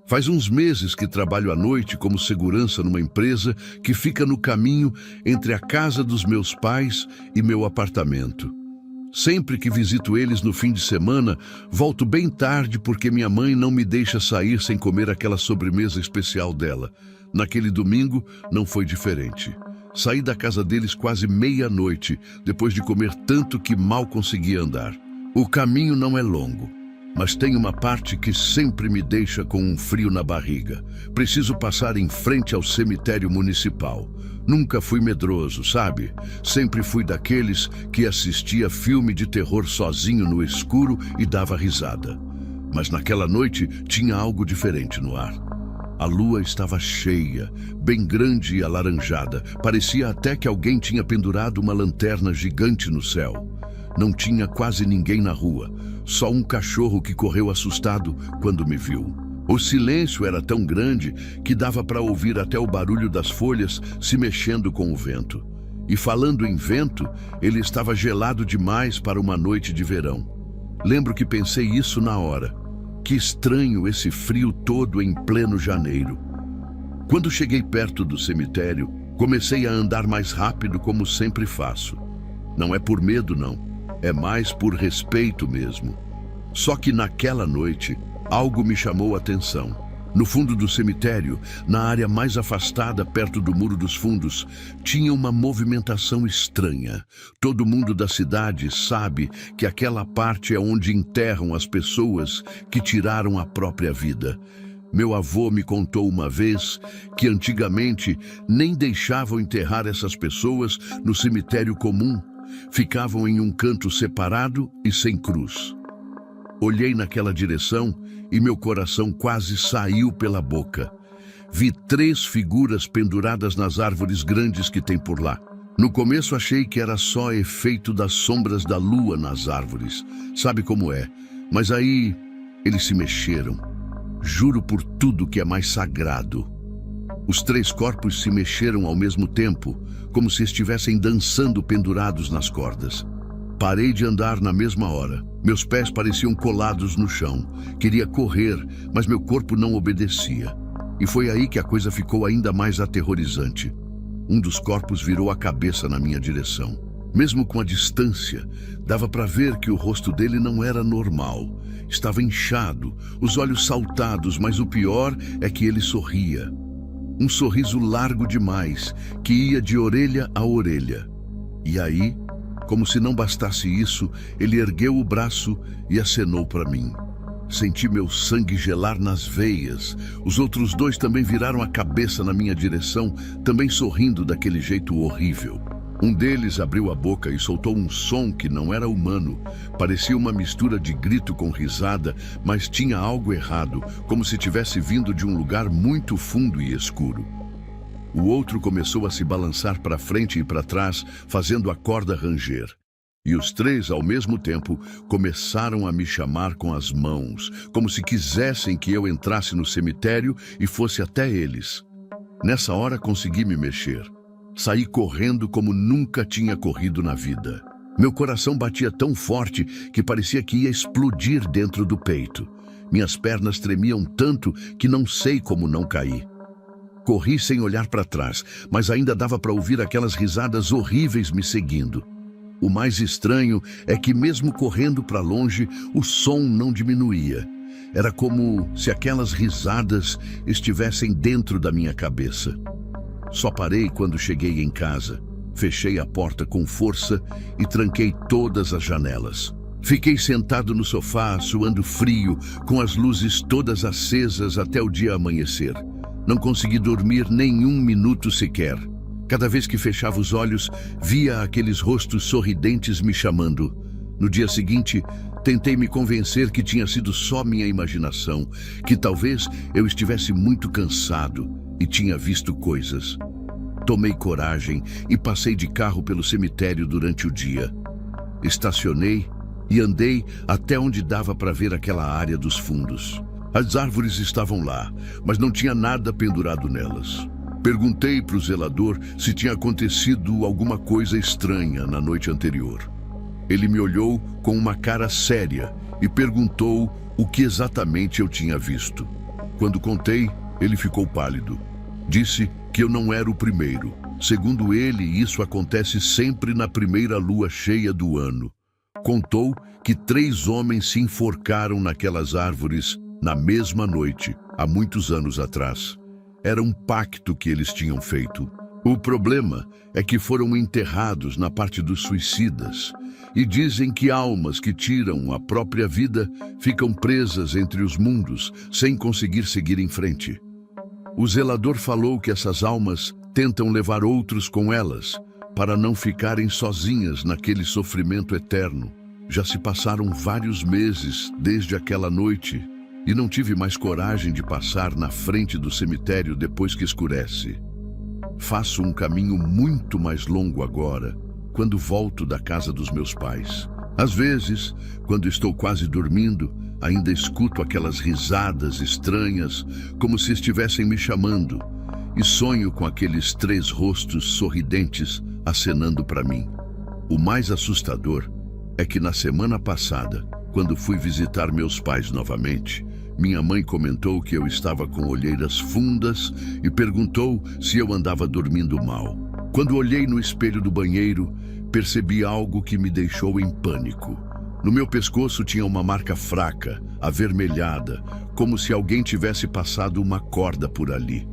Faz uns meses que trabalho à noite como segurança numa empresa que fica no caminho entre a casa dos meus pais e meu apartamento. Sempre que visito eles no fim de semana, volto bem tarde porque minha mãe não me deixa sair sem comer aquela sobremesa especial dela. Naquele domingo, não foi diferente. Saí da casa deles quase meia-noite, depois de comer tanto que mal conseguia andar. O caminho não é longo, mas tem uma parte que sempre me deixa com um frio na barriga. Preciso passar em frente ao cemitério municipal. Nunca fui medroso, sabe? Sempre fui daqueles que assistia filme de terror sozinho no escuro e dava risada. Mas naquela noite tinha algo diferente no ar. A lua estava cheia, bem grande e alaranjada. Parecia até que alguém tinha pendurado uma lanterna gigante no céu. Não tinha quase ninguém na rua, só um cachorro que correu assustado quando me viu. O silêncio era tão grande que dava para ouvir até o barulho das folhas se mexendo com o vento. E falando em vento, ele estava gelado demais para uma noite de verão. Lembro que pensei isso na hora. Que estranho esse frio todo em pleno janeiro. Quando cheguei perto do cemitério, comecei a andar mais rápido como sempre faço. Não é por medo, não. É mais por respeito mesmo. Só que naquela noite, algo me chamou a atenção. No fundo do cemitério, na área mais afastada, perto do Muro dos Fundos, tinha uma movimentação estranha. Todo mundo da cidade sabe que aquela parte é onde enterram as pessoas que tiraram a própria vida. Meu avô me contou uma vez que antigamente nem deixavam enterrar essas pessoas no cemitério comum. Ficavam em um canto separado e sem cruz. Olhei naquela direção e meu coração quase saiu pela boca. Vi 3 figuras penduradas nas árvores grandes que tem por lá. No começo achei que era só efeito das sombras da lua nas árvores. Sabe como é? Mas aí eles se mexeram. Juro por tudo que é mais sagrado. Os 3 corpos se mexeram ao mesmo tempo, como se estivessem dançando pendurados nas cordas. Parei de andar na mesma hora. Meus pés pareciam colados no chão. Queria correr, mas meu corpo não obedecia. E foi aí que a coisa ficou ainda mais aterrorizante. Um dos corpos virou a cabeça na minha direção. Mesmo com a distância, dava para ver que o rosto dele não era normal. Estava inchado, os olhos saltados, mas o pior é que ele sorria. Um sorriso largo demais, que ia de orelha a orelha. E aí, como se não bastasse isso, ele ergueu o braço e acenou para mim. Senti meu sangue gelar nas veias. Os outros 2 também viraram a cabeça na minha direção, também sorrindo daquele jeito horrível. Um deles abriu a boca e soltou um som que não era humano. Parecia uma mistura de grito com risada, mas tinha algo errado, como se tivesse vindo de um lugar muito fundo e escuro. O outro começou a se balançar para frente e para trás, fazendo a corda ranger. E os 3, ao mesmo tempo, começaram a me chamar com as mãos, como se quisessem que eu entrasse no cemitério e fosse até eles. Nessa hora consegui me mexer. Saí correndo como nunca tinha corrido na vida. Meu coração batia tão forte que parecia que ia explodir dentro do peito. Minhas pernas tremiam tanto que não sei como não caí. Corri sem olhar para trás, mas ainda dava para ouvir aquelas risadas horríveis me seguindo. O mais estranho é que mesmo correndo para longe, o som não diminuía. Era como se aquelas risadas estivessem dentro da minha cabeça. Só parei quando cheguei em casa. Fechei a porta com força e tranquei todas as janelas. Fiquei sentado no sofá, suando frio, com as luzes todas acesas até o dia amanhecer. Não consegui dormir nem 1 minuto sequer. Cada vez que fechava os olhos, via aqueles rostos sorridentes me chamando. No dia seguinte, tentei me convencer que tinha sido só minha imaginação, que talvez eu estivesse muito cansado e tinha visto coisas. Tomei coragem e passei de carro pelo cemitério durante o dia. Estacionei e andei até onde dava para ver aquela área dos fundos. As árvores estavam lá, mas não tinha nada pendurado nelas. Perguntei para o zelador se tinha acontecido alguma coisa estranha na noite anterior. Ele me olhou com uma cara séria e perguntou o que exatamente eu tinha visto. Quando contei, ele ficou pálido. Disse que eu não era o primeiro. Segundo ele, isso acontece sempre na primeira lua cheia do ano. Contou que 3 homens se enforcaram naquelas árvores na mesma noite, há muitos anos atrás. Era um pacto que eles tinham feito. O problema é que foram enterrados na parte dos suicidas e dizem que almas que tiram a própria vida ficam presas entre os mundos sem conseguir seguir em frente. O zelador falou que essas almas tentam levar outros com elas para não ficarem sozinhas naquele sofrimento eterno. Já se passaram vários meses desde aquela noite e não tive mais coragem de passar na frente do cemitério depois que escurece. Faço um caminho muito mais longo agora, quando volto da casa dos meus pais. Às vezes, quando estou quase dormindo, ainda escuto aquelas risadas estranhas, como se estivessem me chamando, e sonho com aqueles 3 rostos sorridentes acenando para mim. O mais assustador é que na semana passada, quando fui visitar meus pais novamente, minha mãe comentou que eu estava com olheiras fundas e perguntou se eu andava dormindo mal. Quando olhei no espelho do banheiro, percebi algo que me deixou em pânico. No meu pescoço tinha uma marca fraca, avermelhada, como se alguém tivesse passado uma corda por ali.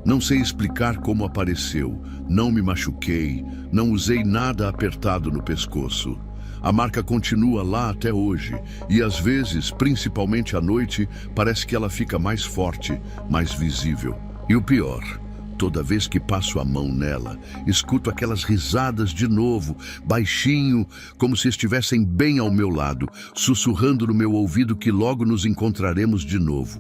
Não sei explicar como apareceu, não me machuquei, não usei nada apertado no pescoço. A marca continua lá até hoje e às vezes, principalmente à noite, parece que ela fica mais forte, mais visível. E o pior, toda vez que passo a mão nela, escuto aquelas risadas de novo, baixinho, como se estivessem bem ao meu lado, sussurrando no meu ouvido que logo nos encontraremos de novo.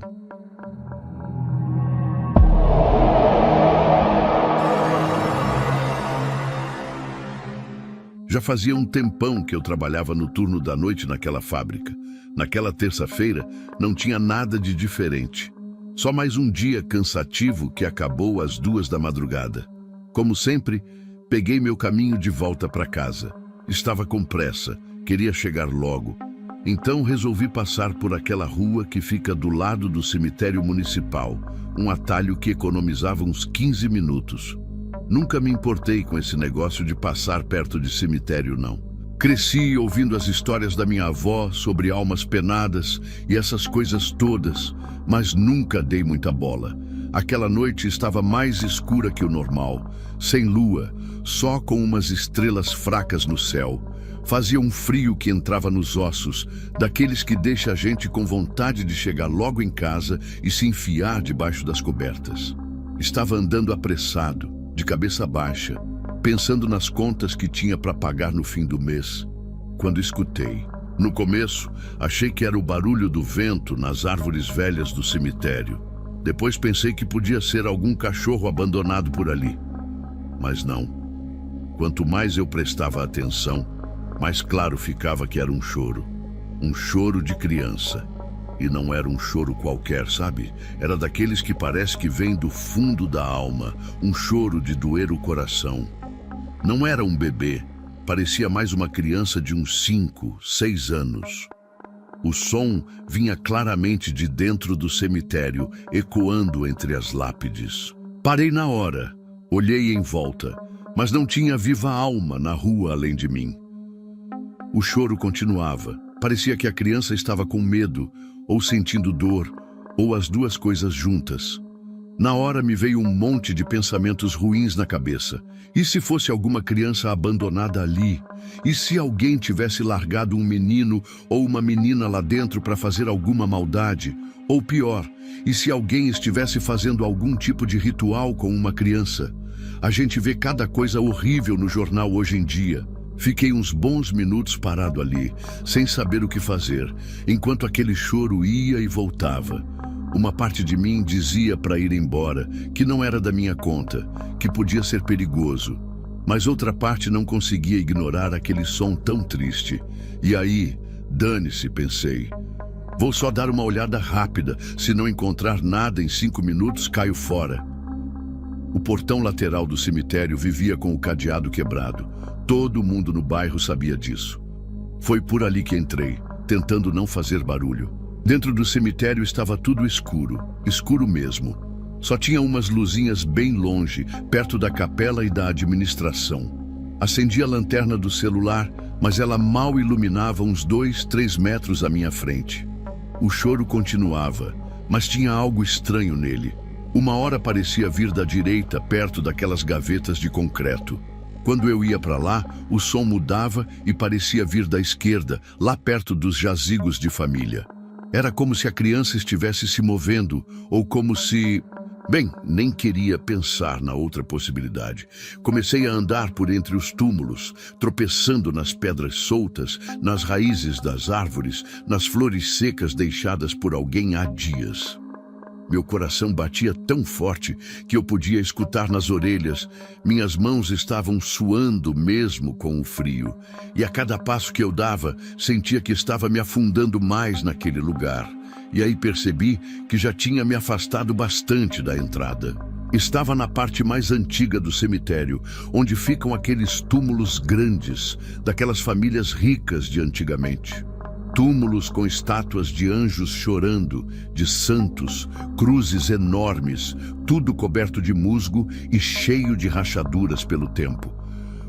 Já fazia um tempão que eu trabalhava no turno da noite naquela fábrica. Naquela terça-feira, não tinha nada de diferente. Só mais um dia cansativo que acabou às 2 da madrugada. Como sempre, peguei meu caminho de volta para casa. Estava com pressa, queria chegar logo. Então resolvi passar por aquela rua que fica do lado do cemitério municipal, um atalho que economizava uns 15 minutos. Nunca me importei com esse negócio de passar perto de cemitério, não. Cresci ouvindo as histórias da minha avó sobre almas penadas e essas coisas todas, mas nunca dei muita bola. Aquela noite estava mais escura que o normal, sem lua, só com umas estrelas fracas no céu. Fazia um frio que entrava nos ossos, daqueles que deixa a gente com vontade de chegar logo em casa e se enfiar debaixo das cobertas. Estava andando apressado, de cabeça baixa, pensando nas contas que tinha para pagar no fim do mês, quando escutei. No começo, achei que era o barulho do vento nas árvores velhas do cemitério. Depois pensei que podia ser algum cachorro abandonado por ali. Mas não. Quanto mais eu prestava atenção, mais claro ficava que era um choro. Um choro de criança. E não era um choro qualquer, sabe? Era daqueles que parece que vem do fundo da alma, um choro de doer o coração. Não era um bebê, parecia mais uma criança de uns 5, 6 anos. O som vinha claramente de dentro do cemitério, ecoando entre as lápides. Parei na hora, olhei em volta, mas não tinha viva alma na rua além de mim. O choro continuava. Parecia que a criança estava com medo, ou sentindo dor, ou as duas coisas juntas. Na hora me veio um monte de pensamentos ruins na cabeça. E se fosse alguma criança abandonada ali? E se alguém tivesse largado um menino ou uma menina lá dentro para fazer alguma maldade? Ou pior, e se alguém estivesse fazendo algum tipo de ritual com uma criança? A gente vê cada coisa horrível no jornal hoje em dia. Fiquei uns bons minutos parado ali, sem saber o que fazer, enquanto aquele choro ia e voltava. Uma parte de mim dizia para ir embora, que não era da minha conta, que podia ser perigoso. Mas outra parte não conseguia ignorar aquele som tão triste. E aí, dane-se, pensei. Vou só dar uma olhada rápida, se não encontrar nada em 5 minutos, caio fora. O portão lateral do cemitério vivia com o cadeado quebrado. Todo mundo no bairro sabia disso. Foi por ali que entrei, tentando não fazer barulho. Dentro do cemitério estava tudo escuro, escuro mesmo. Só tinha umas luzinhas bem longe, perto da capela e da administração. Acendi a lanterna do celular, mas ela mal iluminava uns 2, 3 metros à minha frente. O choro continuava, mas tinha algo estranho nele. Uma hora parecia vir da direita, perto daquelas gavetas de concreto. Quando eu ia para lá, o som mudava e parecia vir da esquerda, lá perto dos jazigos de família. Era como se a criança estivesse se movendo, ou como se... Bem, nem queria pensar na outra possibilidade. Comecei a andar por entre os túmulos, tropeçando nas pedras soltas, nas raízes das árvores, nas flores secas deixadas por alguém há dias. Meu coração batia tão forte que eu podia escutar nas orelhas. Minhas mãos estavam suando mesmo com o frio. E a cada passo que eu dava, sentia que estava me afundando mais naquele lugar. E aí percebi que já tinha me afastado bastante da entrada. Estava na parte mais antiga do cemitério, onde ficam aqueles túmulos grandes, daquelas famílias ricas de antigamente. Túmulos com estátuas de anjos chorando, de santos, cruzes enormes, tudo coberto de musgo e cheio de rachaduras pelo tempo.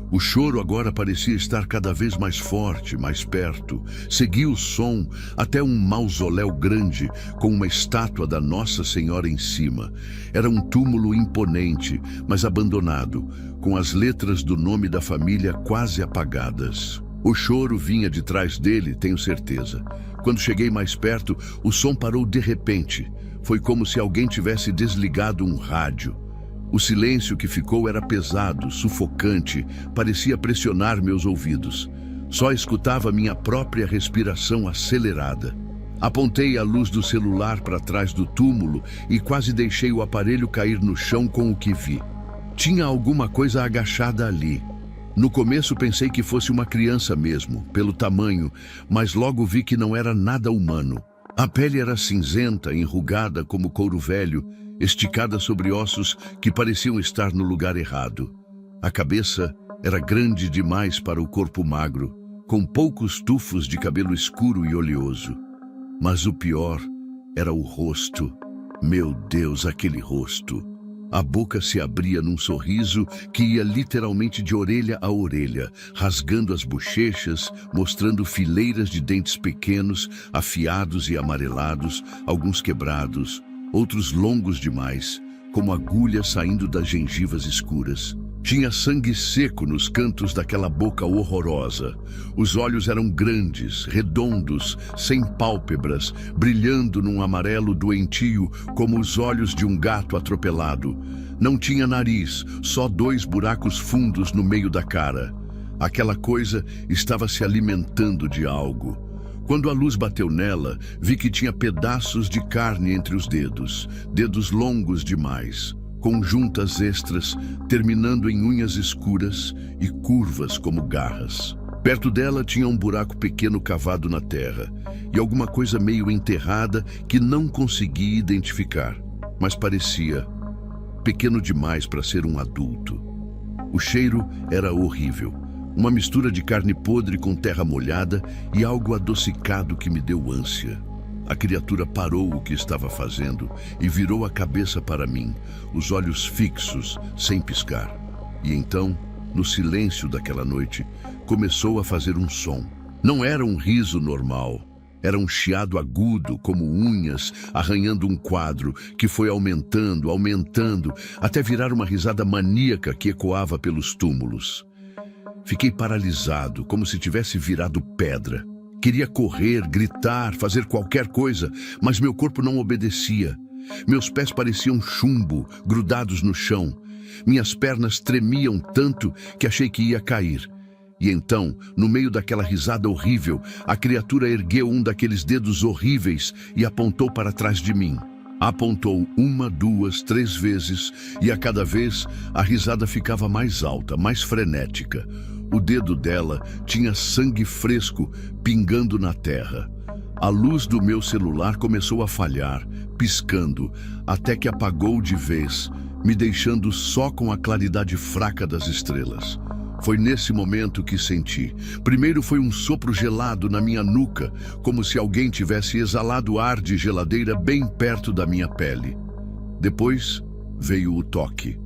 O choro agora parecia estar cada vez mais forte, mais perto. Seguia o som até um mausoléu grande, com uma estátua da Nossa Senhora em cima. Era um túmulo imponente, mas abandonado, com as letras do nome da família quase apagadas. O choro vinha de trás dele, tenho certeza. Quando cheguei mais perto, o som parou de repente. Foi como se alguém tivesse desligado um rádio. O silêncio que ficou era pesado, sufocante, parecia pressionar meus ouvidos. Só escutava minha própria respiração acelerada. Apontei a luz do celular para trás do túmulo e quase deixei o aparelho cair no chão com o que vi. Tinha alguma coisa agachada ali. No começo pensei que fosse uma criança mesmo, pelo tamanho, mas logo vi que não era nada humano. A pele era cinzenta, enrugada como couro velho, esticada sobre ossos que pareciam estar no lugar errado. A cabeça era grande demais para o corpo magro, com poucos tufos de cabelo escuro e oleoso. Mas o pior era o rosto. Meu Deus, aquele rosto! A boca se abria num sorriso que ia literalmente de orelha a orelha, rasgando as bochechas, mostrando fileiras de dentes pequenos, afiados e amarelados, alguns quebrados, outros longos demais, como agulhas saindo das gengivas escuras. Tinha sangue seco nos cantos daquela boca horrorosa. Os olhos eram grandes, redondos, sem pálpebras, brilhando num amarelo doentio como os olhos de um gato atropelado. Não tinha nariz, só 2 buracos fundos no meio da cara. Aquela coisa estava se alimentando de algo. Quando a luz bateu nela, vi que tinha pedaços de carne entre os dedos, dedos longos demais, com juntas extras, terminando em unhas escuras e curvas como garras. Perto dela tinha um buraco pequeno cavado na terra e alguma coisa meio enterrada que não consegui identificar, mas parecia pequeno demais para ser um adulto. O cheiro era horrível, uma mistura de carne podre com terra molhada e algo adocicado que me deu ânsia. A criatura parou o que estava fazendo e virou a cabeça para mim, os olhos fixos, sem piscar. E então, no silêncio daquela noite, começou a fazer um som. Não era um riso normal. Era um chiado agudo, como unhas, arranhando um quadro, que foi aumentando, aumentando, até virar uma risada maníaca que ecoava pelos túmulos. Fiquei paralisado, como se tivesse virado pedra. Queria correr, gritar, fazer qualquer coisa, mas meu corpo não obedecia. Meus pés pareciam chumbo, grudados no chão. Minhas pernas tremiam tanto que achei que ia cair. E então, no meio daquela risada horrível, a criatura ergueu um daqueles dedos horríveis e apontou para trás de mim. Apontou 1, 2, 3 vezes, e a cada vez a risada ficava mais alta, mais frenética. O dedo dela tinha sangue fresco pingando na terra. A luz do meu celular começou a falhar, piscando, até que apagou de vez, me deixando só com a claridade fraca das estrelas. Foi nesse momento que senti. Primeiro foi um sopro gelado na minha nuca, como se alguém tivesse exalado ar de geladeira bem perto da minha pele. Depois veio o toque.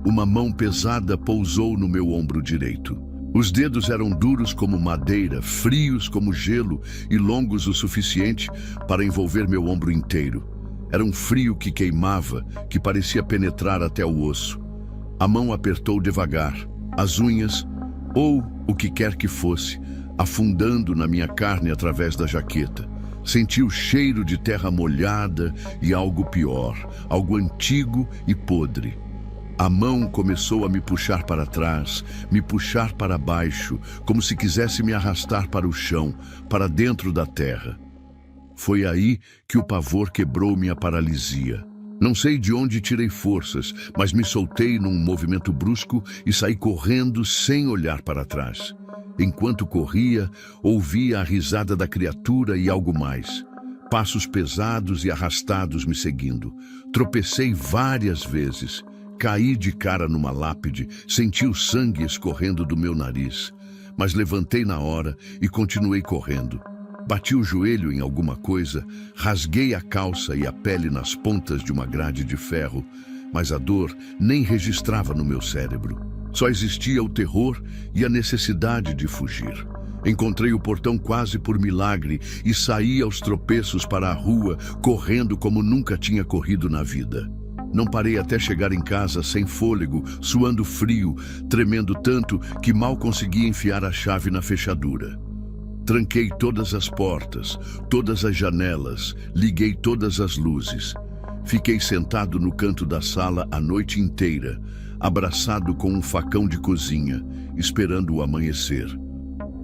Uma mão pesada pousou no meu ombro direito. Os dedos eram duros como madeira, frios como gelo e longos o suficiente para envolver meu ombro inteiro. Era um frio que queimava, que parecia penetrar até o osso. A mão apertou devagar, as unhas, ou o que quer que fosse, afundando na minha carne através da jaqueta. Senti o cheiro de terra molhada e algo pior, algo antigo e podre. A mão começou a me puxar para trás, me puxar para baixo, como se quisesse me arrastar para o chão, para dentro da terra. Foi aí que o pavor quebrou minha paralisia. Não sei de onde tirei forças, mas me soltei num movimento brusco e saí correndo sem olhar para trás. Enquanto corria, ouvia a risada da criatura e algo mais. Passos pesados e arrastados me seguindo. Tropecei várias vezes. Caí de cara numa lápide, senti o sangue escorrendo do meu nariz. Mas levantei na hora e continuei correndo. Bati o joelho em alguma coisa, rasguei a calça e a pele nas pontas de uma grade de ferro, mas a dor nem registrava no meu cérebro. Só existia o terror e a necessidade de fugir. Encontrei o portão quase por milagre e saí aos tropeços para a rua, correndo como nunca tinha corrido na vida. Não parei até chegar em casa sem fôlego, suando frio, tremendo tanto que mal conseguia enfiar a chave na fechadura. Tranquei todas as portas, todas as janelas, liguei todas as luzes. Fiquei sentado no canto da sala a noite inteira, abraçado com um facão de cozinha, esperando o amanhecer.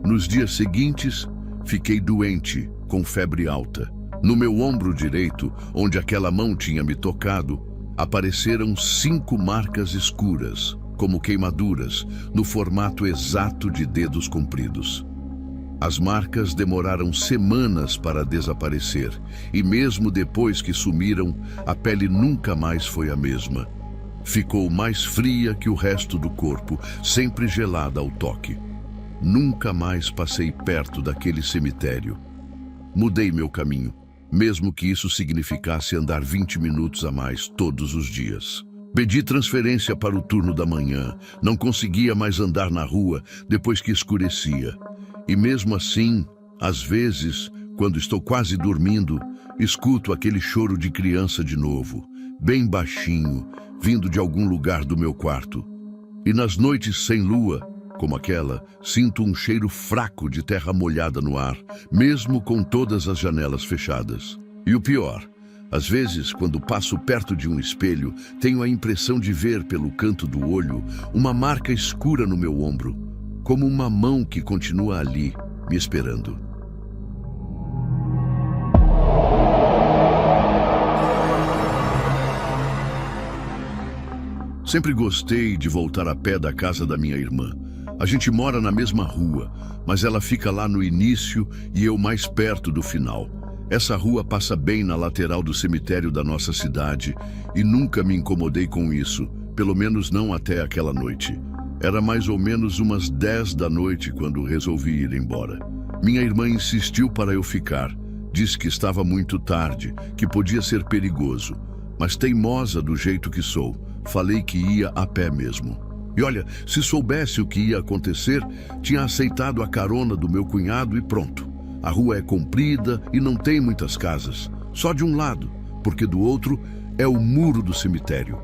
Nos dias seguintes, fiquei doente, com febre alta. No meu ombro direito, onde aquela mão tinha me tocado, apareceram 5 marcas escuras, como queimaduras, no formato exato de dedos compridos. As marcas demoraram semanas para desaparecer, e mesmo depois que sumiram, a pele nunca mais foi a mesma. Ficou mais fria que o resto do corpo, sempre gelada ao toque. Nunca mais passei perto daquele cemitério. Mudei meu caminho, mesmo que isso significasse andar 20 minutos a mais todos os dias. Pedi transferência para o turno da manhã, não conseguia mais andar na rua depois que escurecia. E mesmo assim, às vezes, quando estou quase dormindo, escuto aquele choro de criança de novo, bem baixinho, vindo de algum lugar do meu quarto. E nas noites sem lua, como aquela, sinto um cheiro fraco de terra molhada no ar, mesmo com todas as janelas fechadas. E o pior, às vezes, quando passo perto de um espelho, tenho a impressão de ver pelo canto do olho uma marca escura no meu ombro, como uma mão que continua ali, me esperando. Sempre gostei de voltar a pé da casa da minha irmã. A gente mora na mesma rua, mas ela fica lá no início e eu mais perto do final. Essa rua passa bem na lateral do cemitério da nossa cidade e nunca me incomodei com isso, pelo menos não até aquela noite. Era mais ou menos umas 10 da noite quando resolvi ir embora. Minha irmã insistiu para eu ficar. Disse que estava muito tarde, que podia ser perigoso. Mas teimosa do jeito que sou, falei que ia a pé mesmo. E olha, se soubesse o que ia acontecer, tinha aceitado a carona do meu cunhado e pronto. A rua é comprida e não tem muitas casas. Só de um lado, porque do outro é o muro do cemitério.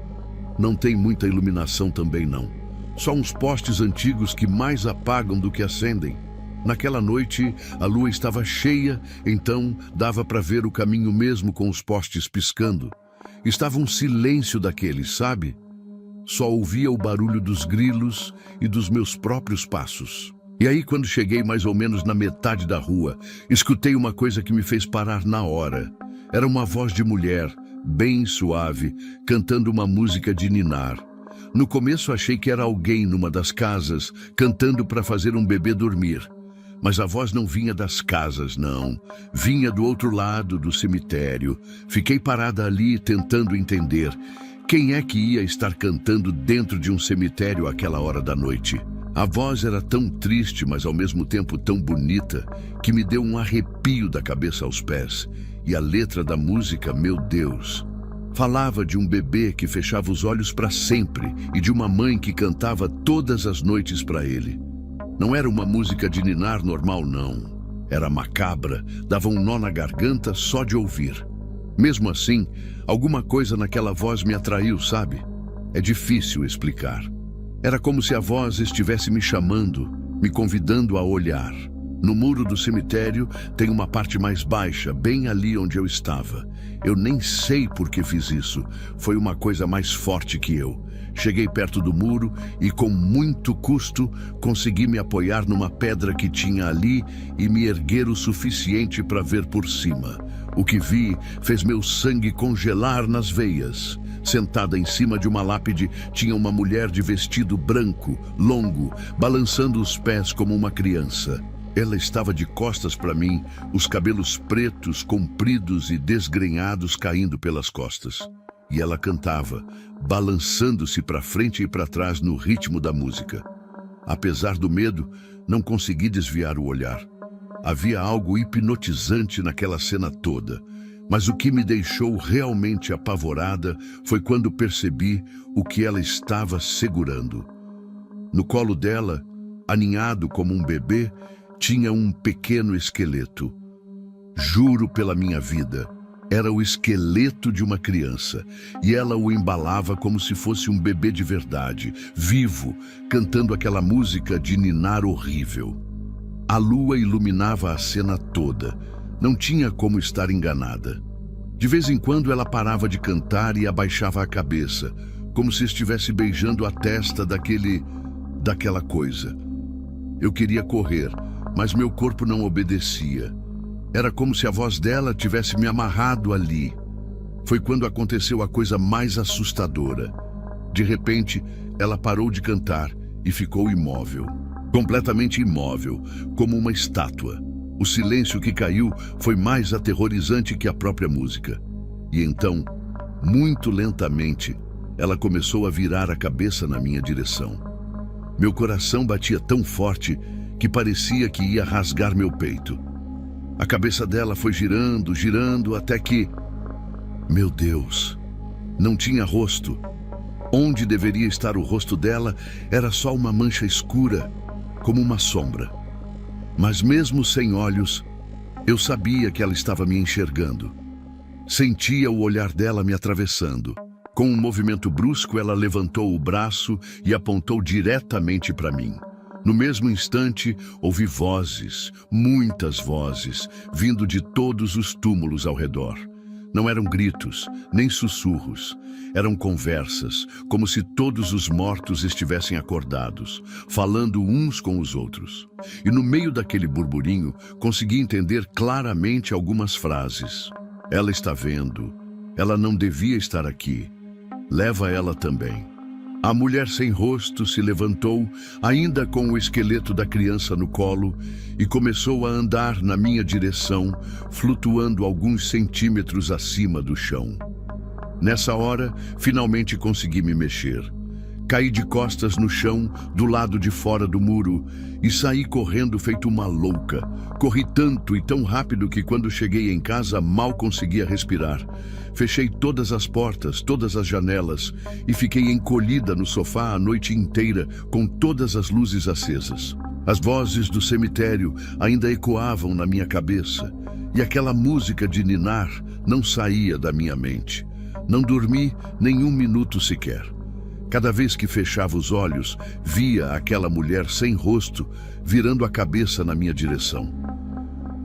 Não tem muita iluminação também não. Só uns postes antigos que mais apagam do que acendem. Naquela noite, a lua estava cheia, então dava para ver o caminho mesmo com os postes piscando. Estava um silêncio daqueles, sabe? Só ouvia o barulho dos grilos e dos meus próprios passos. E aí, quando cheguei mais ou menos na metade da rua, escutei uma coisa que me fez parar na hora. Era uma voz de mulher, bem suave, cantando uma música de ninar. No começo achei que era alguém numa das casas, cantando para fazer um bebê dormir. Mas a voz não vinha das casas, não. Vinha do outro lado do cemitério. Fiquei parada ali tentando entender. Quem é que ia estar cantando dentro de um cemitério àquela hora da noite? A voz era tão triste, mas ao mesmo tempo tão bonita, que me deu um arrepio da cabeça aos pés. E a letra da música, meu Deus, falava de um bebê que fechava os olhos para sempre e de uma mãe que cantava todas as noites para ele. Não era uma música de ninar normal, não. Era macabra, dava um nó na garganta só de ouvir. Mesmo assim, alguma coisa naquela voz me atraiu, sabe? É difícil explicar. Era como se a voz estivesse me chamando, me convidando a olhar. No muro do cemitério tem uma parte mais baixa, bem ali onde eu estava. Eu nem sei por que fiz isso. Foi uma coisa mais forte que eu. Cheguei perto do muro e, com muito custo, consegui me apoiar numa pedra que tinha ali e me erguer o suficiente para ver por cima. O que vi fez meu sangue congelar nas veias. Sentada em cima de uma lápide tinha uma mulher de vestido branco, longo, balançando os pés como uma criança. Ela estava de costas para mim, os cabelos pretos, compridos e desgrenhados caindo pelas costas. E ela cantava, balançando-se para frente e para trás no ritmo da música. Apesar do medo, não consegui desviar o olhar. Havia algo hipnotizante naquela cena toda, mas o que me deixou realmente apavorada foi quando percebi o que ela estava segurando. No colo dela, aninhado como um bebê, tinha um pequeno esqueleto. Juro pela minha vida, era o esqueleto de uma criança, e ela o embalava como se fosse um bebê de verdade, vivo, cantando aquela música de ninar horrível. A lua iluminava a cena toda, não tinha como estar enganada. De vez em quando ela parava de cantar e abaixava a cabeça, como se estivesse beijando a testa daquela coisa. Eu queria correr, mas meu corpo não obedecia. Era como se a voz dela tivesse me amarrado ali. Foi quando aconteceu a coisa mais assustadora. De repente, ela parou de cantar e ficou imóvel. Completamente imóvel, como uma estátua. O silêncio que caiu foi mais aterrorizante que a própria música. E então, muito lentamente, ela começou a virar a cabeça na minha direção. Meu coração batia tão forte que parecia que ia rasgar meu peito. A cabeça dela foi girando, girando, até que... Meu Deus! Não tinha rosto. Onde deveria estar o rosto dela era só uma mancha escura, como uma sombra. Mas mesmo sem olhos, eu sabia que ela estava me enxergando. Sentia o olhar dela me atravessando. Com um movimento brusco, ela levantou o braço e apontou diretamente para mim. No mesmo instante, ouvi vozes, muitas vozes, vindo de todos os túmulos ao redor. Não eram gritos, nem sussurros. Eram conversas, como se todos os mortos estivessem acordados, falando uns com os outros. E no meio daquele burburinho, consegui entender claramente algumas frases. Ela está vendo. Ela não devia estar aqui. Leva ela também. A mulher sem rosto se levantou, ainda com o esqueleto da criança no colo, e começou a andar na minha direção, flutuando alguns centímetros acima do chão. Nessa hora, finalmente consegui me mexer. Caí de costas no chão, do lado de fora do muro, e saí correndo feito uma louca. Corri tanto e tão rápido que quando cheguei em casa mal conseguia respirar. Fechei todas as portas, todas as janelas, e fiquei encolhida no sofá a noite inteira, com todas as luzes acesas. As vozes do cemitério ainda ecoavam na minha cabeça, e aquela música de ninar não saía da minha mente. Não dormi nem um minuto sequer. Cada vez que fechava os olhos, via aquela mulher sem rosto virando a cabeça na minha direção.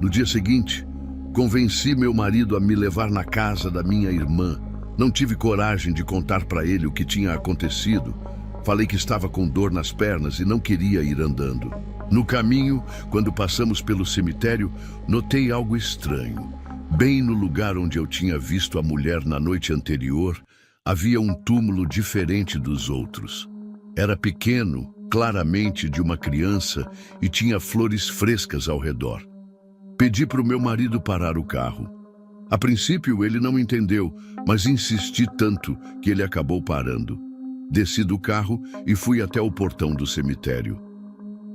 No dia seguinte, convenci meu marido a me levar na casa da minha irmã. Não tive coragem de contar para ele o que tinha acontecido. Falei que estava com dor nas pernas e não queria ir andando. No caminho, quando passamos pelo cemitério, notei algo estranho. Bem no lugar onde eu tinha visto a mulher na noite anterior, havia um túmulo diferente dos outros. Era pequeno, claramente de uma criança, e tinha flores frescas ao redor. Pedi para o meu marido parar o carro. A princípio ele não entendeu, mas insisti tanto que ele acabou parando. Desci do carro e fui até o portão do cemitério.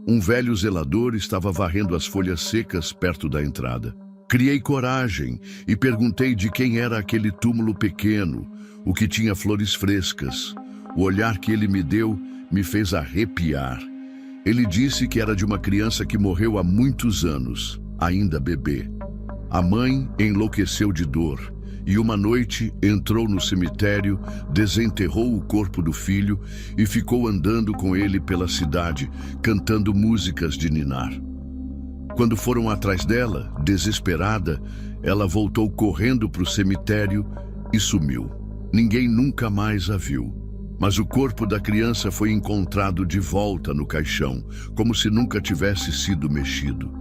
Um velho zelador estava varrendo as folhas secas perto da entrada. Criei coragem e perguntei de quem era aquele túmulo pequeno, o que tinha flores frescas. O olhar que ele me deu me fez arrepiar. Ele disse que era de uma criança que morreu há muitos anos, ainda bebê. A mãe enlouqueceu de dor e uma noite entrou no cemitério, desenterrou o corpo do filho e ficou andando com ele pela cidade, cantando músicas de ninar. Quando foram atrás dela, desesperada, ela voltou correndo para o cemitério e sumiu. Ninguém nunca mais a viu. Mas o corpo da criança foi encontrado de volta no caixão, como se nunca tivesse sido mexido.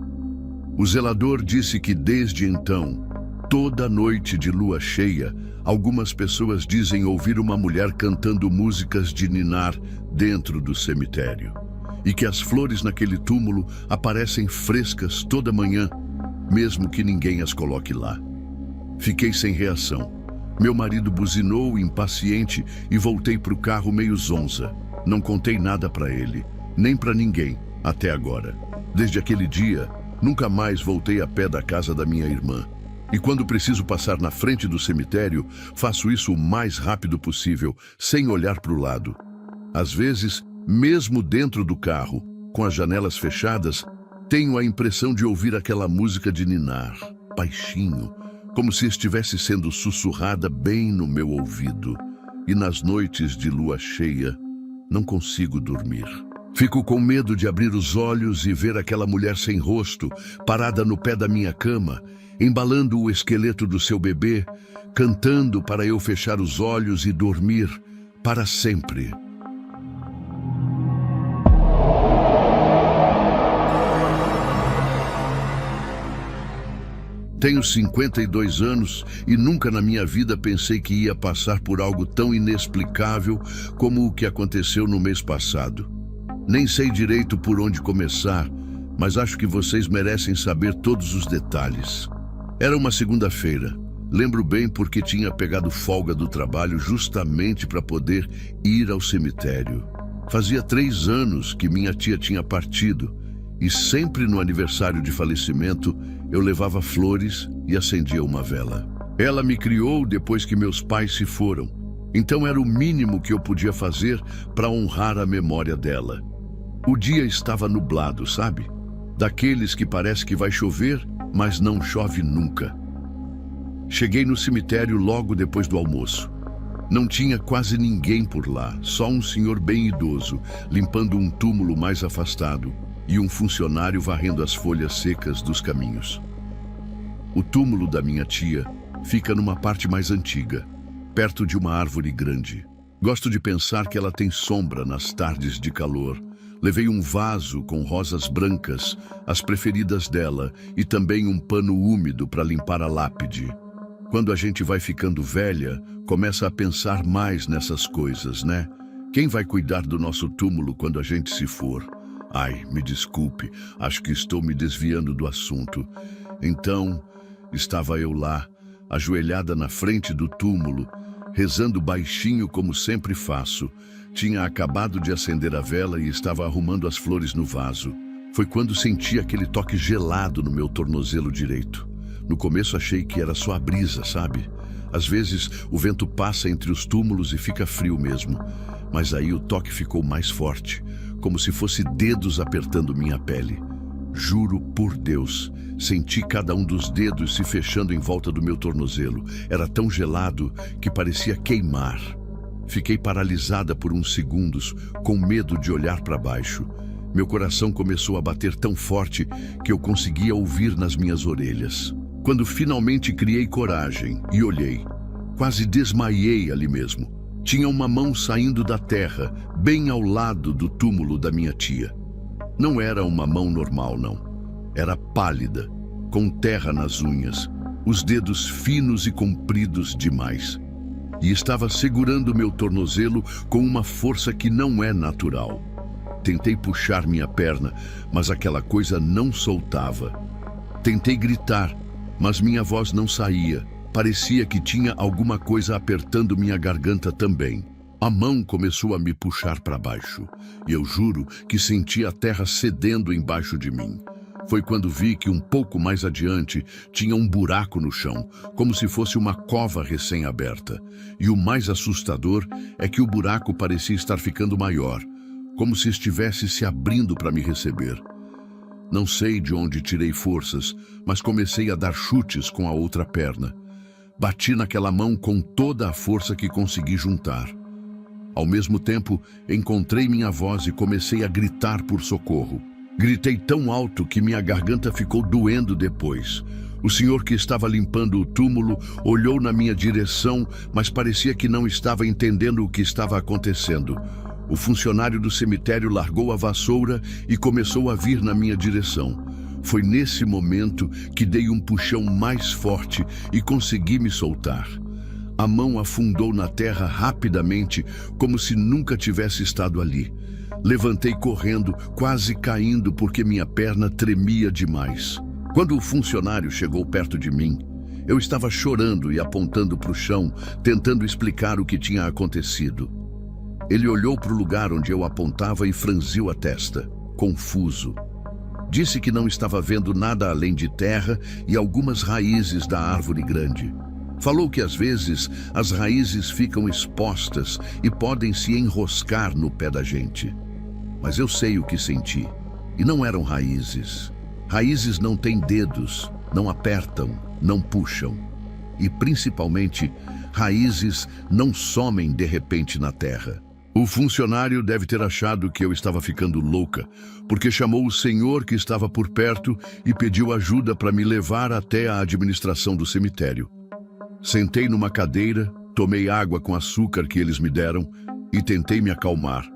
O zelador disse que desde então, toda noite de lua cheia, algumas pessoas dizem ouvir uma mulher cantando músicas de ninar dentro do cemitério. E que as flores naquele túmulo aparecem frescas toda manhã, mesmo que ninguém as coloque lá. Fiquei sem reação. Meu marido buzinou, impaciente, e voltei para o carro meio zonza. Não contei nada para ele, nem para ninguém, até agora. Desde aquele dia, nunca mais voltei a pé da casa da minha irmã. E quando preciso passar na frente do cemitério, faço isso o mais rápido possível, sem olhar para o lado. Às vezes, mesmo dentro do carro, com as janelas fechadas, tenho a impressão de ouvir aquela música de ninar, baixinho, como se estivesse sendo sussurrada bem no meu ouvido. E nas noites de lua cheia, não consigo dormir. Fico com medo de abrir os olhos e ver aquela mulher sem rosto, parada no pé da minha cama, embalando o esqueleto do seu bebê, cantando para eu fechar os olhos e dormir para sempre. Tenho 52 anos e nunca na minha vida pensei que ia passar por algo tão inexplicável como o que aconteceu no mês passado. Nem sei direito por onde começar, mas acho que vocês merecem saber todos os detalhes. Era uma segunda-feira. Lembro bem porque tinha pegado folga do trabalho justamente para poder ir ao cemitério. Fazia 3 anos que minha tia tinha partido e sempre no aniversário de falecimento eu levava flores e acendia uma vela. Ela me criou depois que meus pais se foram, então era o mínimo que eu podia fazer para honrar a memória dela. O dia estava nublado, sabe? Daqueles que parece que vai chover, mas não chove nunca. Cheguei no cemitério logo depois do almoço. Não tinha quase ninguém por lá, só um senhor bem idoso, limpando um túmulo mais afastado, e um funcionário varrendo as folhas secas dos caminhos. O túmulo da minha tia fica numa parte mais antiga, perto de uma árvore grande. Gosto de pensar que ela tem sombra nas tardes de calor. Levei um vaso com rosas brancas, as preferidas dela, e também um pano úmido para limpar a lápide. Quando a gente vai ficando velha, começa a pensar mais nessas coisas, né? Quem vai cuidar do nosso túmulo quando a gente se for? Ai, me desculpe, acho que estou me desviando do assunto. Então, estava eu lá, ajoelhada na frente do túmulo, rezando baixinho como sempre faço. Tinha acabado de acender a vela e estava arrumando as flores no vaso. Foi quando senti aquele toque gelado no meu tornozelo direito. No começo achei que era só a brisa, sabe? Às vezes o vento passa entre os túmulos e fica frio mesmo. Mas aí o toque ficou mais forte, como se fosse dedos apertando minha pele. Juro por Deus, senti cada um dos dedos se fechando em volta do meu tornozelo. Era tão gelado que parecia queimar. Fiquei paralisada por uns segundos, com medo de olhar para baixo. Meu coração começou a bater tão forte que eu conseguia ouvir nas minhas orelhas. Quando finalmente criei coragem e olhei, quase desmaiei ali mesmo. Tinha uma mão saindo da terra, bem ao lado do túmulo da minha tia. Não era uma mão normal, não. Era pálida, com terra nas unhas, os dedos finos e compridos demais. E estava segurando meu tornozelo com uma força que não é natural. Tentei puxar minha perna, mas aquela coisa não soltava. Tentei gritar, mas minha voz não saía. parecia que tinha alguma coisa apertando minha garganta também. A mão começou a me puxar para baixo, e eu juro que senti a terra cedendo embaixo de mim. Foi quando vi que um pouco mais adiante tinha um buraco no chão, como se fosse uma cova recém-aberta. E o mais assustador é que o buraco parecia estar ficando maior, como se estivesse se abrindo para me receber. Não sei de onde tirei forças, mas comecei a dar chutes com a outra perna. Bati naquela mão com toda a força que consegui juntar. Ao mesmo tempo, encontrei minha voz e comecei a gritar por socorro. Gritei tão alto que minha garganta ficou doendo depois. O senhor que estava limpando o túmulo olhou na minha direção, mas parecia que não estava entendendo o que estava acontecendo. O funcionário do cemitério largou a vassoura e começou a vir na minha direção. Foi nesse momento que dei um puxão mais forte e consegui me soltar. A mão afundou na terra rapidamente, como se nunca tivesse estado ali. Levantei correndo, quase caindo porque minha perna tremia demais. Quando o funcionário chegou perto de mim, eu estava chorando e apontando para o chão, tentando explicar o que tinha acontecido. Ele olhou para o lugar onde eu apontava e franziu a testa, confuso. Disse que não estava vendo nada além de terra e algumas raízes da árvore grande. Falou que às vezes as raízes ficam expostas e podem se enroscar no pé da gente. Mas eu sei o que senti. E não eram raízes. Raízes não têm dedos, não apertam, não puxam. E principalmente, raízes não somem de repente na terra. O funcionário deve ter achado que eu estava ficando louca, porque chamou o senhor que estava por perto e pediu ajuda para me levar até a administração do cemitério. Sentei numa cadeira, tomei água com açúcar que eles me deram e tentei me acalmar.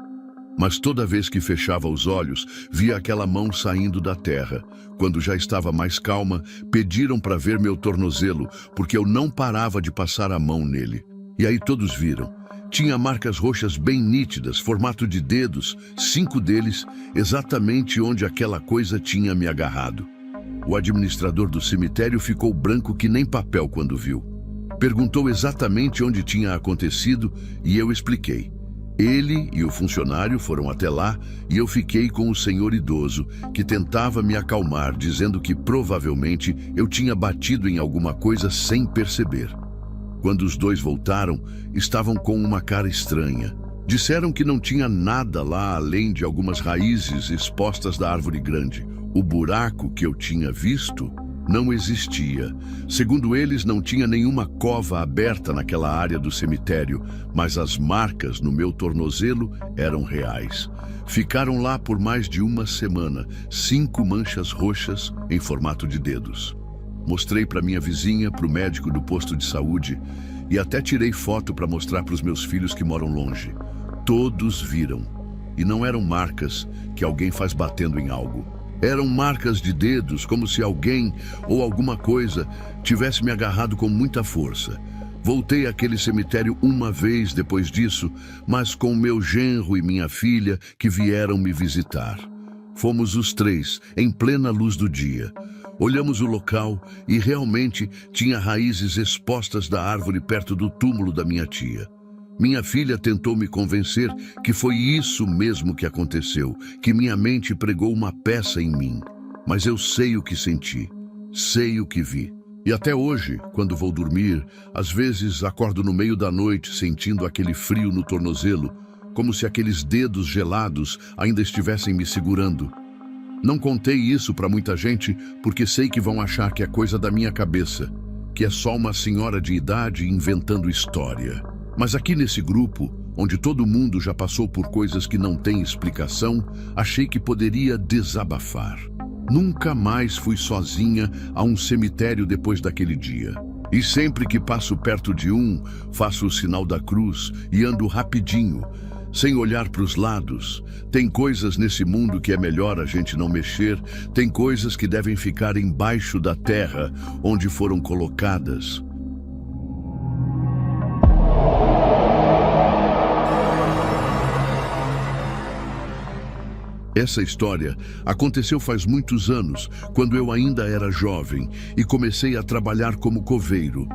Mas toda vez que fechava os olhos, via aquela mão saindo da terra. Quando já estava mais calma, pediram para ver meu tornozelo, porque eu não parava de passar a mão nele. E aí todos viram. Tinha marcas roxas bem nítidas, formato de dedos, 5 deles, exatamente onde aquela coisa tinha me agarrado. O administrador do cemitério ficou branco que nem papel quando viu. Perguntou exatamente onde tinha acontecido e eu expliquei. Ele e o funcionário foram até lá e eu fiquei com o senhor idoso, que tentava me acalmar, dizendo que provavelmente eu tinha batido em alguma coisa sem perceber. Quando os dois voltaram, estavam com uma cara estranha. Disseram que não tinha nada lá além de algumas raízes expostas da árvore grande. O buraco que eu tinha visto não existia. Segundo eles, não tinha nenhuma cova aberta naquela área do cemitério, mas as marcas no meu tornozelo eram reais. Ficaram lá por mais de uma semana, 5 manchas roxas em formato de dedos. Mostrei para minha vizinha, para o médico do posto de saúde e até tirei foto para mostrar para os meus filhos que moram longe. Todos viram. E não eram marcas que alguém faz batendo em algo. Eram marcas de dedos, como se alguém ou alguma coisa tivesse me agarrado com muita força. Voltei àquele cemitério uma vez depois disso, mas com meu genro e minha filha que vieram me visitar. Fomos os 3, em plena luz do dia. Olhamos o local e realmente tinha raízes expostas da árvore perto do túmulo da minha tia. Minha filha tentou me convencer que foi isso mesmo que aconteceu, que minha mente pregou uma peça em mim. Mas eu sei o que senti, sei o que vi. E até hoje, quando vou dormir, às vezes acordo no meio da noite sentindo aquele frio no tornozelo, como se aqueles dedos gelados ainda estivessem me segurando. Não contei isso para muita gente porque sei que vão achar que é coisa da minha cabeça, que é só uma senhora de idade inventando história. Mas aqui nesse grupo, onde todo mundo já passou por coisas que não têm explicação, achei que poderia desabafar. Nunca mais fui sozinha a um cemitério depois daquele dia. E sempre que passo perto de um, faço o sinal da cruz e ando rapidinho, sem olhar para os lados. Tem coisas nesse mundo que é melhor a gente não mexer, tem coisas que devem ficar embaixo da terra, onde foram colocadas. Essa história aconteceu faz muitos anos, quando eu ainda era jovem e comecei a trabalhar como coveiro.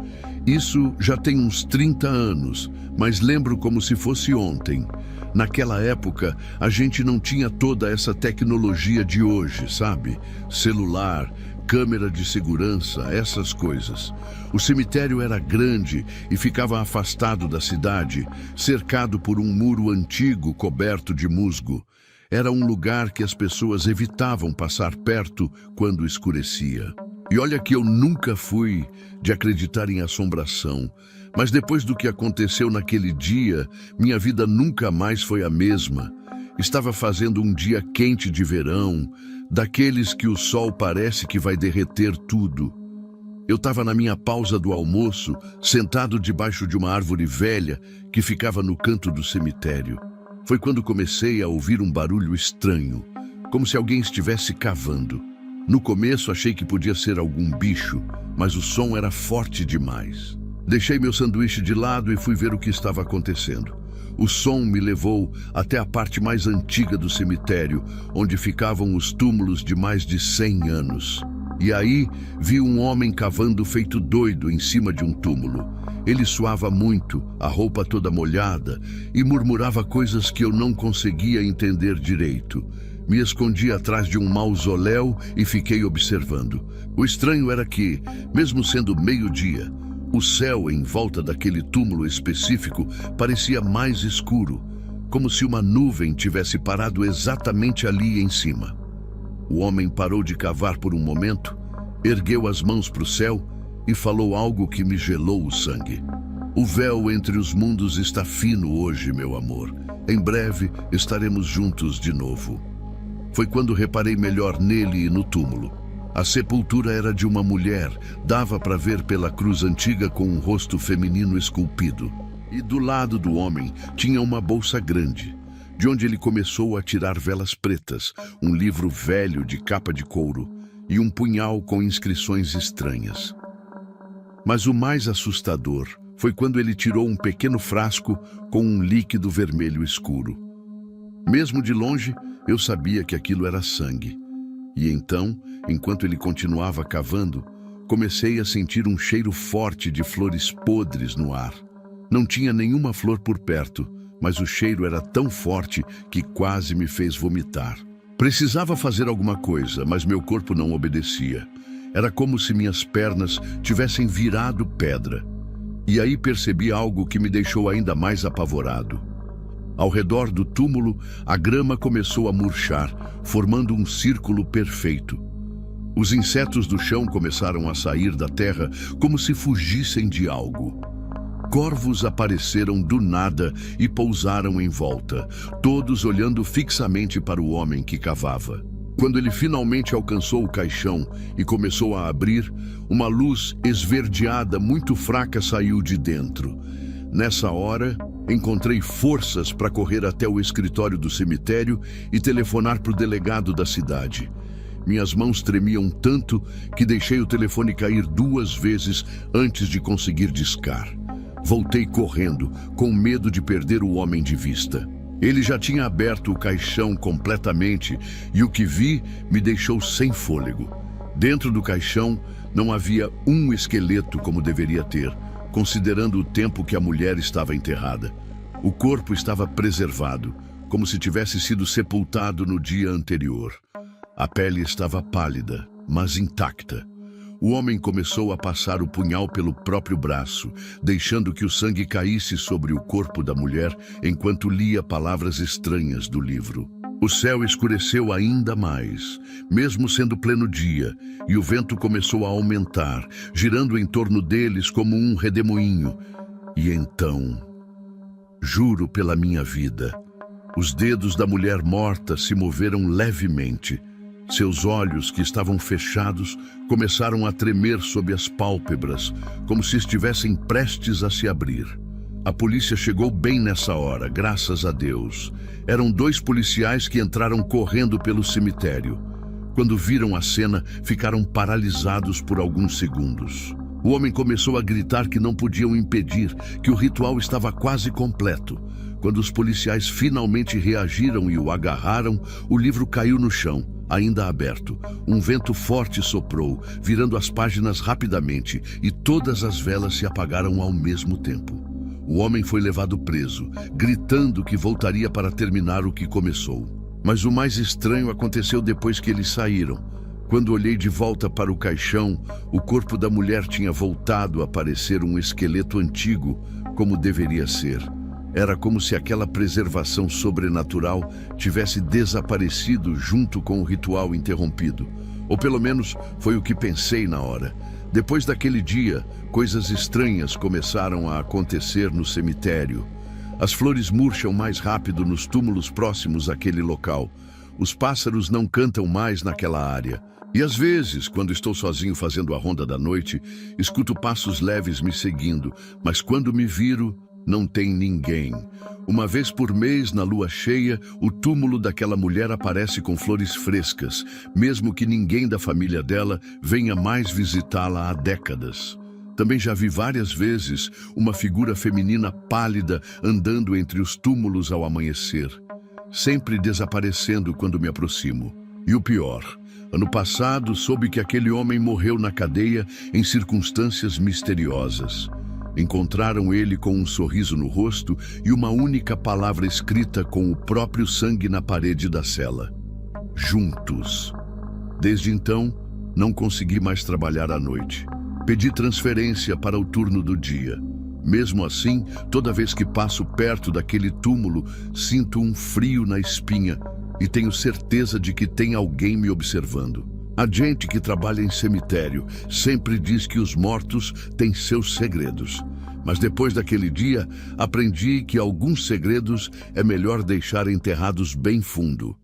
Isso já tem uns 30 anos, mas lembro como se fosse ontem. Naquela época, a gente não tinha toda essa tecnologia de hoje, sabe? Celular, câmera de segurança, essas coisas. O cemitério era grande e ficava afastado da cidade, cercado por um muro antigo coberto de musgo. Era um lugar que as pessoas evitavam passar perto quando escurecia. E olha que eu nunca fui de acreditar em assombração, mas depois do que aconteceu naquele dia, minha vida nunca mais foi a mesma. Estava fazendo um dia quente de verão, daqueles que o sol parece que vai derreter tudo. Eu estava na minha pausa do almoço, sentado debaixo de uma árvore velha que ficava no canto do cemitério. Foi quando comecei a ouvir um barulho estranho, como se alguém estivesse cavando. No começo achei que podia ser algum bicho, mas o som era forte demais. Deixei meu sanduíche de lado e fui ver o que estava acontecendo. O som me levou até a parte mais antiga do cemitério, onde ficavam os túmulos de mais de 100 anos. E aí vi um homem cavando feito doido em cima de um túmulo. Ele suava muito, a roupa toda molhada, e murmurava coisas que eu não conseguia entender direito. Me escondi atrás de um mausoléu e fiquei observando. O estranho era que, mesmo sendo meio-dia, o céu em volta daquele túmulo específico parecia mais escuro, como se uma nuvem tivesse parado exatamente ali em cima. O homem parou de cavar por um momento, ergueu as mãos para o céu e falou algo que me gelou o sangue. O véu entre os mundos está fino hoje, meu amor. Em breve estaremos juntos de novo. Foi quando reparei melhor nele e no túmulo. A sepultura era de uma mulher, dava para ver pela cruz antiga com um rosto feminino esculpido. E do lado do homem tinha uma bolsa grande, de onde ele começou a tirar velas pretas, um livro velho de capa de couro e um punhal com inscrições estranhas. Mas o mais assustador foi quando ele tirou um pequeno frasco com um líquido vermelho escuro. Mesmo de longe, eu sabia que aquilo era sangue. E então, enquanto ele continuava cavando, comecei a sentir um cheiro forte de flores podres no ar. Não tinha nenhuma flor por perto, mas o cheiro era tão forte que quase me fez vomitar. Precisava fazer alguma coisa, mas meu corpo não obedecia. Era como se minhas pernas tivessem virado pedra. E aí percebi algo que me deixou ainda mais apavorado. Ao redor do túmulo, a grama começou a murchar, formando um círculo perfeito. Os insetos do chão começaram a sair da terra como se fugissem de algo. Corvos apareceram do nada e pousaram em volta, todos olhando fixamente para o homem que cavava. Quando ele finalmente alcançou o caixão e começou a abrir, uma luz esverdeada muito fraca saiu de dentro. Nessa hora, encontrei forças para correr até o escritório do cemitério e telefonar para o delegado da cidade. Minhas mãos tremiam tanto que deixei o telefone cair 2 vezes antes de conseguir discar. Voltei correndo, com medo de perder o homem de vista. Ele já tinha aberto o caixão completamente e o que vi me deixou sem fôlego. Dentro do caixão não havia um esqueleto como deveria ter, considerando o tempo que a mulher estava enterrada. O corpo estava preservado, como se tivesse sido sepultado no dia anterior. A pele estava pálida, mas intacta. O homem começou a passar o punhal pelo próprio braço, deixando que o sangue caísse sobre o corpo da mulher enquanto lia palavras estranhas do livro. O céu escureceu ainda mais, mesmo sendo pleno dia, e o vento começou a aumentar, girando em torno deles como um redemoinho. E então, juro pela minha vida, os dedos da mulher morta se moveram levemente. Seus olhos, que estavam fechados, começaram a tremer sob as pálpebras, como se estivessem prestes a se abrir. A polícia chegou bem nessa hora, graças a Deus. Eram 2 policiais que entraram correndo pelo cemitério. Quando viram a cena, ficaram paralisados por alguns segundos. O homem começou a gritar que não podiam impedir, que o ritual estava quase completo. Quando os policiais finalmente reagiram e o agarraram, o livro caiu no chão, ainda aberto. Um vento forte soprou, virando as páginas rapidamente, e todas as velas se apagaram ao mesmo tempo. O homem foi levado preso, gritando que voltaria para terminar o que começou. Mas o mais estranho aconteceu depois que eles saíram. Quando olhei de volta para o caixão, o corpo da mulher tinha voltado a parecer um esqueleto antigo, como deveria ser. Era como se aquela preservação sobrenatural tivesse desaparecido junto com o ritual interrompido. Ou pelo menos foi o que pensei na hora. Depois daquele dia, coisas estranhas começaram a acontecer no cemitério. As flores murcham mais rápido nos túmulos próximos àquele local. Os pássaros não cantam mais naquela área. E às vezes, quando estou sozinho fazendo a ronda da noite, escuto passos leves me seguindo, mas quando me viro, não tem ninguém. Uma vez por mês, na lua cheia, o túmulo daquela mulher aparece com flores frescas, mesmo que ninguém da família dela venha mais visitá-la há décadas. Também já vi várias vezes uma figura feminina pálida andando entre os túmulos ao amanhecer, sempre desaparecendo quando me aproximo. E o pior, ano passado soube que aquele homem morreu na cadeia em circunstâncias misteriosas. Encontraram ele com um sorriso no rosto e uma única palavra escrita com o próprio sangue na parede da cela: juntos. Desde então, não consegui mais trabalhar à noite. Pedi transferência para o turno do dia. Mesmo assim, toda vez que passo perto daquele túmulo, sinto um frio na espinha e tenho certeza de que tem alguém me observando. A gente que trabalha em cemitério sempre diz que os mortos têm seus segredos. Mas depois daquele dia, aprendi que alguns segredos é melhor deixar enterrados bem fundo.